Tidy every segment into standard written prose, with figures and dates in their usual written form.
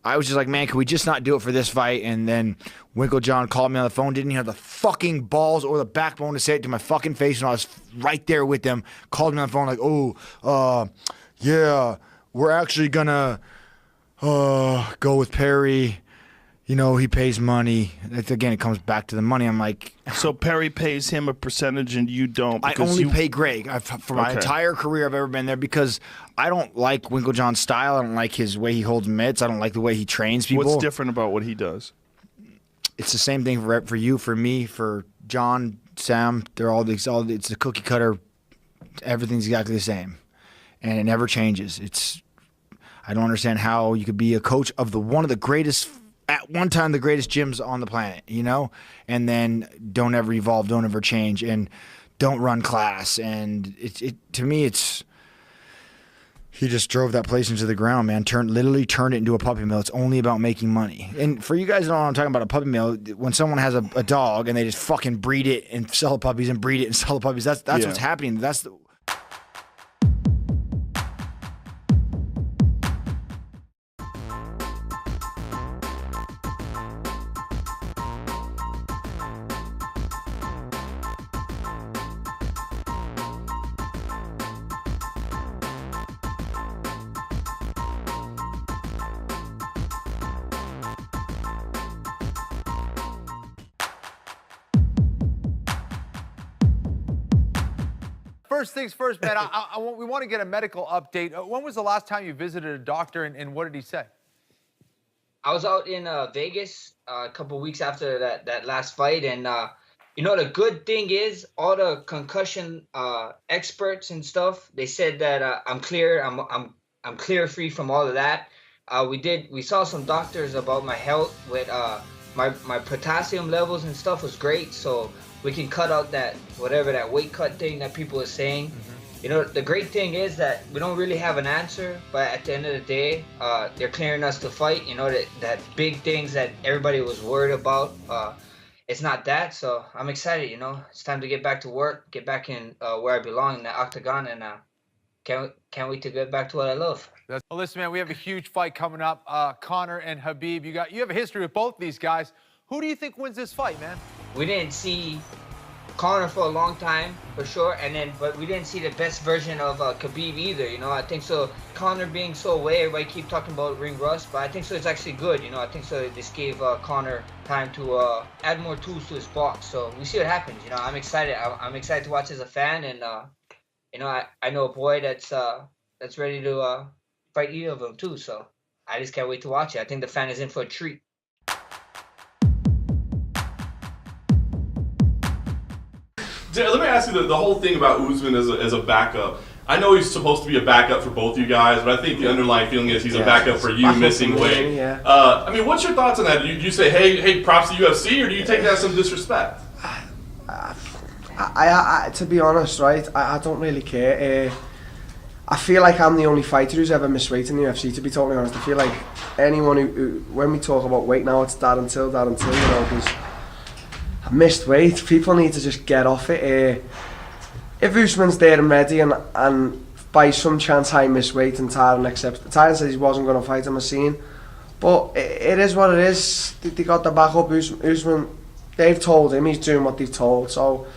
I was just like, man, can we just not do it for this fight? And then Winklejohn called me on the phone, didn't even have the fucking balls or the backbone to say it to my fucking face when I was right there with them. Called me on the phone like, yeah, we're actually gonna go with Perry. You know, he pays money. Again, it comes back to the money. I'm like... So Perry pays him a percentage and you don't? I only pay Greg. For my entire career, I've ever been there because I don't like Winklejohn's style. I don't like his way he holds mitts. I don't like the way he trains people. What's different about what he does? It's the same thing for you, for me, for John, Sam. They're all it's a cookie cutter. Everything's exactly the same. And it never changes. I don't understand how you could be a coach of one of the greatest... At one time, the greatest gyms on the planet, you know, and then don't ever evolve, don't ever change, and don't run class. And to me, he just drove that place into the ground, man. Literally turned it into a puppy mill. It's only about making money. And for you guys who don't know what I'm talking about, a puppy mill, when someone has a dog and they just fucking breed it and sell the puppies and breed it and sell the puppies, that's what's happening. First things first, man, we want to get a medical update. When was the last time you visited a doctor, and what did he say? I was out in Vegas a couple weeks after that last fight, and you know, the good thing is all the concussion experts and stuff, they said that I'm clear. I'm clear free from all of that. We saw some doctors about my health with my potassium levels and stuff was great, so we can cut out that weight cut thing that people are saying. You know, the great thing is that we don't really have an answer, but at the end of the day, they're clearing us to fight. You know, that big things that everybody was worried about, it's not that. So I'm excited, you know. It's time to get back to work, get back in where I belong in the octagon, and can't wait to get back to what I love. Well, listen, man, we have a huge fight coming up. Conor and Khabib, you have a history with both these guys. Who do you think wins this fight, man? We didn't see Conor for a long time, for sure, but we didn't see the best version of Khabib either, you know. I think so. Conor being so away, everybody keep talking about ring rust, but I think so it's actually good, you know. I think so this gave Conor time to add more tools to his box, so we see what happens, you know. I'm excited. I'm excited to watch as a fan, and you know, I know a boy that's ready to fight either of them too, so I just can't wait to watch it. I think the fan is in for a treat. Let me ask you the whole thing about Usman as a backup. I know he's supposed to be a backup for both you guys, but I think the underlying feeling is he's a backup for you missing weight. Yeah. I mean, what's your thoughts on that? Do you say, hey, props to UFC, or do you take that as some disrespect? To be honest, right, I don't really care. I feel like I'm the only fighter who's ever missed weight in the UFC, to be totally honest. I feel like anyone who when we talk about weight now, it's that until, you know, because I missed weight. People need to just get off it. If Usman's there and ready, and by some chance I miss weight and Tyron accepts, Tyron said he wasn't going to fight him, I seen, but it is what it is. They got the backup. Usman, they've told him he's doing what they've told, so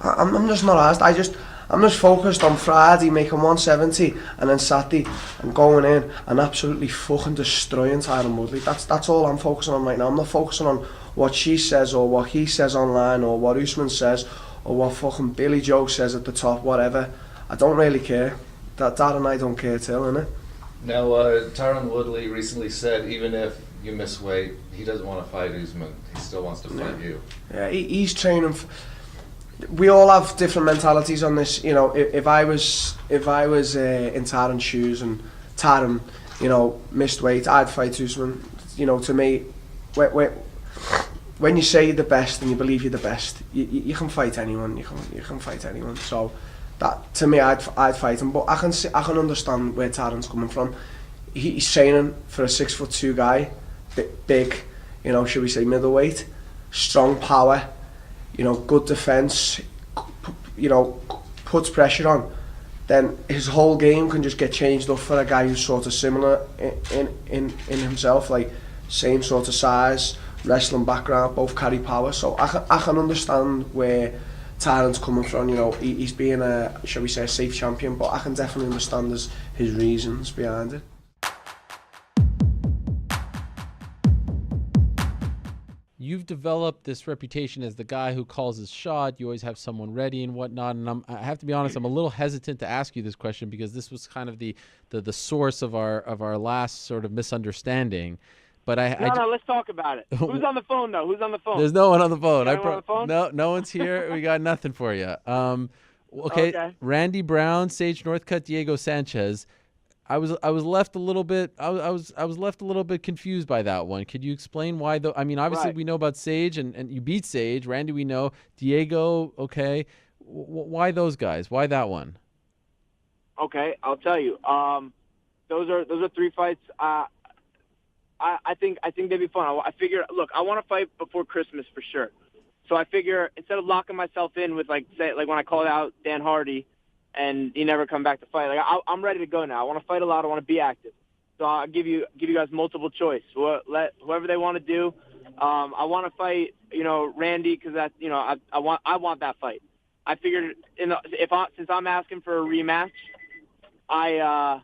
I'm just not asked. I'm just focused on Friday making 170, and then Saturday and going in and absolutely fucking destroying Tyron Woodley. That's all I'm focusing on right now. I'm not focusing on what she says or what he says online or what Usman says or what fucking Billy Joe says at the top, whatever. I don't really care. That and I don't care too, innit? Now, Tyron Woodley recently said even if you miss weight, he doesn't want to fight Usman. He still wants to fight you. Yeah, he's training. We all have different mentalities on this. You know, if I was in Tyron's shoes and Tyron, you know, missed weight, I'd fight Usman. You know, to me, when you say you're the best and you believe you're the best, you can fight anyone. You can fight anyone. So that, to me, I'd fight him. But I can understand where Tyron's coming from. He's training for a 6'2" guy, big, you know, should we say middleweight, strong power, you know, good defence, you know, puts pressure on. then his whole game can just get changed up for a guy who's sort of similar in himself, like same sort of size, wrestling background, both carry power. So I can understand where Tyron's coming from. You know, he's being a, shall we say, a safe champion, but I can definitely understand his reasons behind it. You've developed this reputation as the guy who calls his shot. You always have someone ready and whatnot. And I have to be honest, I'm a little hesitant to ask you this question because this was kind of the source of our last sort of misunderstanding. But no, let's talk about it. Who's on the phone though? Who's on the phone? There's no one on the phone. On the phone? No one's here. We got nothing for you. Okay. Randy Brown, Sage Northcutt, Diego Sanchez. I was left a little bit. I was left a little bit confused by that one. Could you explain why? I mean, obviously we know about Sage and you beat Sage. Randy, we know. Diego, okay. Why those guys? Why that one? Okay, I'll tell you. Those are 3 fights. I think they'd be fun. I figure, look, I want to fight before Christmas for sure. So I figure instead of locking myself in with like when I called out Dan Hardy, and he never come back to fight. Like I'm ready to go now. I want to fight a lot. I want to be active. So I'll give you guys multiple choice. Let whoever they want to do. I want to fight, Randy because that, I want that fight. I figured since I'm asking for a rematch, I'll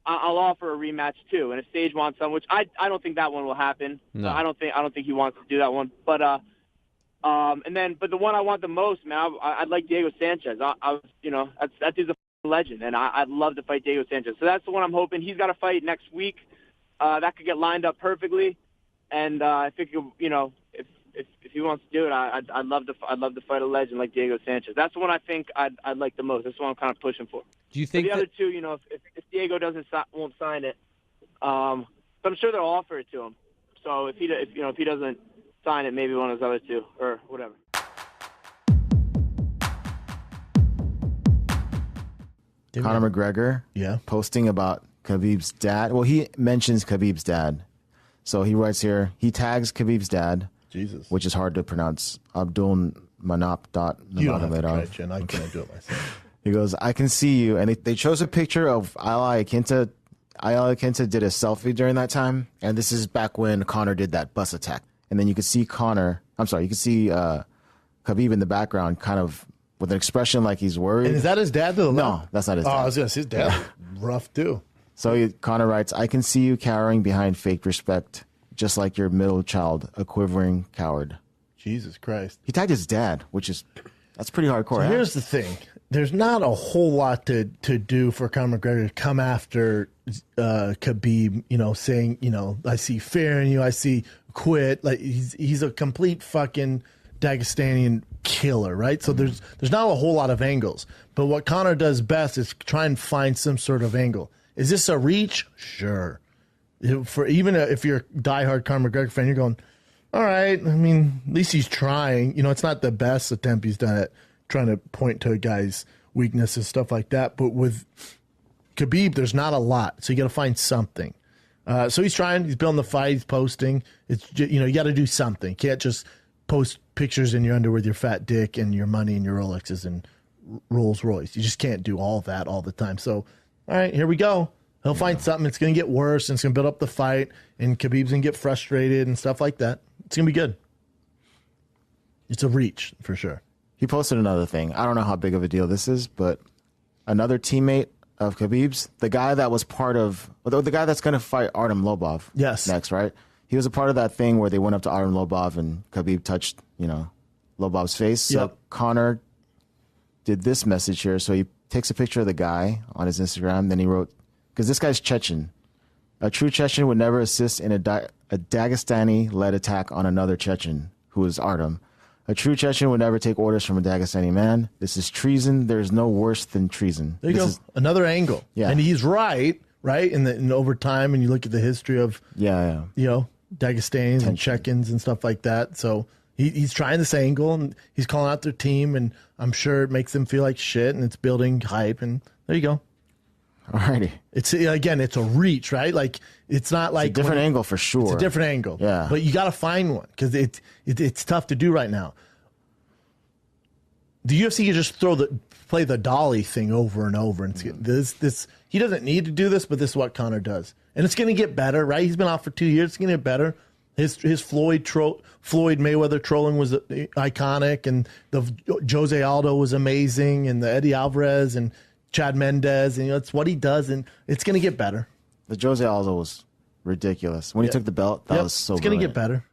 offer a rematch too. And if Sage wants some, which I don't think that one will happen. No. I don't think he wants to do that one. But but the one I want the most, man, I'd like Diego Sanchez. That dude's a legend, and I'd love to fight Diego Sanchez. So that's the one I'm hoping. He's got a fight next week. That could get lined up perfectly, and if it could, if he wants to do it, I'd love to fight a legend like Diego Sanchez. That's the one I think I'd like the most. That's the one I'm kind of pushing for. Do you think the other two, if Diego won't sign it, but I'm sure they'll offer it to him. So if he doesn't sign it, maybe one of those other two or whatever. Conor McGregor, posting about Khabib's dad. Well, he mentions Khabib's dad, so he writes here. He tags Khabib's dad, Jesus, which is hard to pronounce. Abdul Manap. You don't have to try, Jen. I can't do it myself. He goes, "I can see you," and they chose a picture of Ayala Akinta. Ayala Akinta did a selfie during that time, and this is back when Conor did that bus attack. And then you could see Khabib in the background, kind of with an expression like he's worried. And is that his dad, though? No, that's not his dad. I was going to say, his dad rough, too. So Conor writes, "I can see you cowering behind fake respect, just like your middle child, a quivering coward." Jesus Christ. He tagged his dad, that's pretty hardcore. So here's the thing. There's not a whole lot to do for Conor McGregor to come after Khabib, saying, I see fear in you, I see quit. Like he's a complete fucking Dagestanian killer, right? So there's not a whole lot of angles. But what Conor does best is try and find some sort of angle. Is this a reach? Sure. Even if you're a diehard Conor McGregor fan, you're going, all right. I mean, at least he's trying. It's not the best attempt he's done at trying to point to a guy's weakness and stuff like that. But with Khabib, there's not a lot, so you got to find something. So he's trying. He's building the fight. He's posting. It's you got to do something. You can't just post pictures in your underwear with your fat dick and your money and your Rolexes and Rolls Royce. You just can't do all that all the time. So, all right, here we go. He'll find something. It's going to get worse, and it's going to build up the fight, and Khabib's going to get frustrated and stuff like that. It's going to be good. It's a reach for sure. He posted another thing. I don't know how big of a deal this is, but another teammate of Khabib's, the guy that was part of, the guy that's going to fight Artem Lobov next, right? He was a part of that thing where they went up to Artem Lobov and Khabib touched, Lobov's face. Yep. So Conor did this message here. So he takes a picture of the guy on his Instagram. Then he wrote, because this guy's Chechen. A true Chechen would never assist in a Dagestani-led attack on another Chechen, who is Artem. A true Chechen would never take orders from a Dagestani man. This is treason. There's no worse than treason. There you go. Another angle. Yeah. And he's right? In over time, and you look at the history of Dagestanis and Chechens and stuff like that. So he's trying this angle, and he's calling out their team, and I'm sure it makes them feel like shit, and it's building hype, and there you go. Alrighty. It's a reach, right? Like it's not like it's a different angle for sure. It's a different angle. Yeah. But you got to find one because it's tough to do right now. the UFC can just play the dolly thing over and over. And this he doesn't need to do this, but this is what Conor does, and it's going to get better, right? He's been out for 2 years. It's going to get better. His Floyd Mayweather trolling was iconic, and the Jose Aldo was amazing, and the Eddie Alvarez and Chad Mendez, and it's what he does, and it's going to get better. The Jose Aldo was ridiculous when he took the belt. That was so. It's going to get better.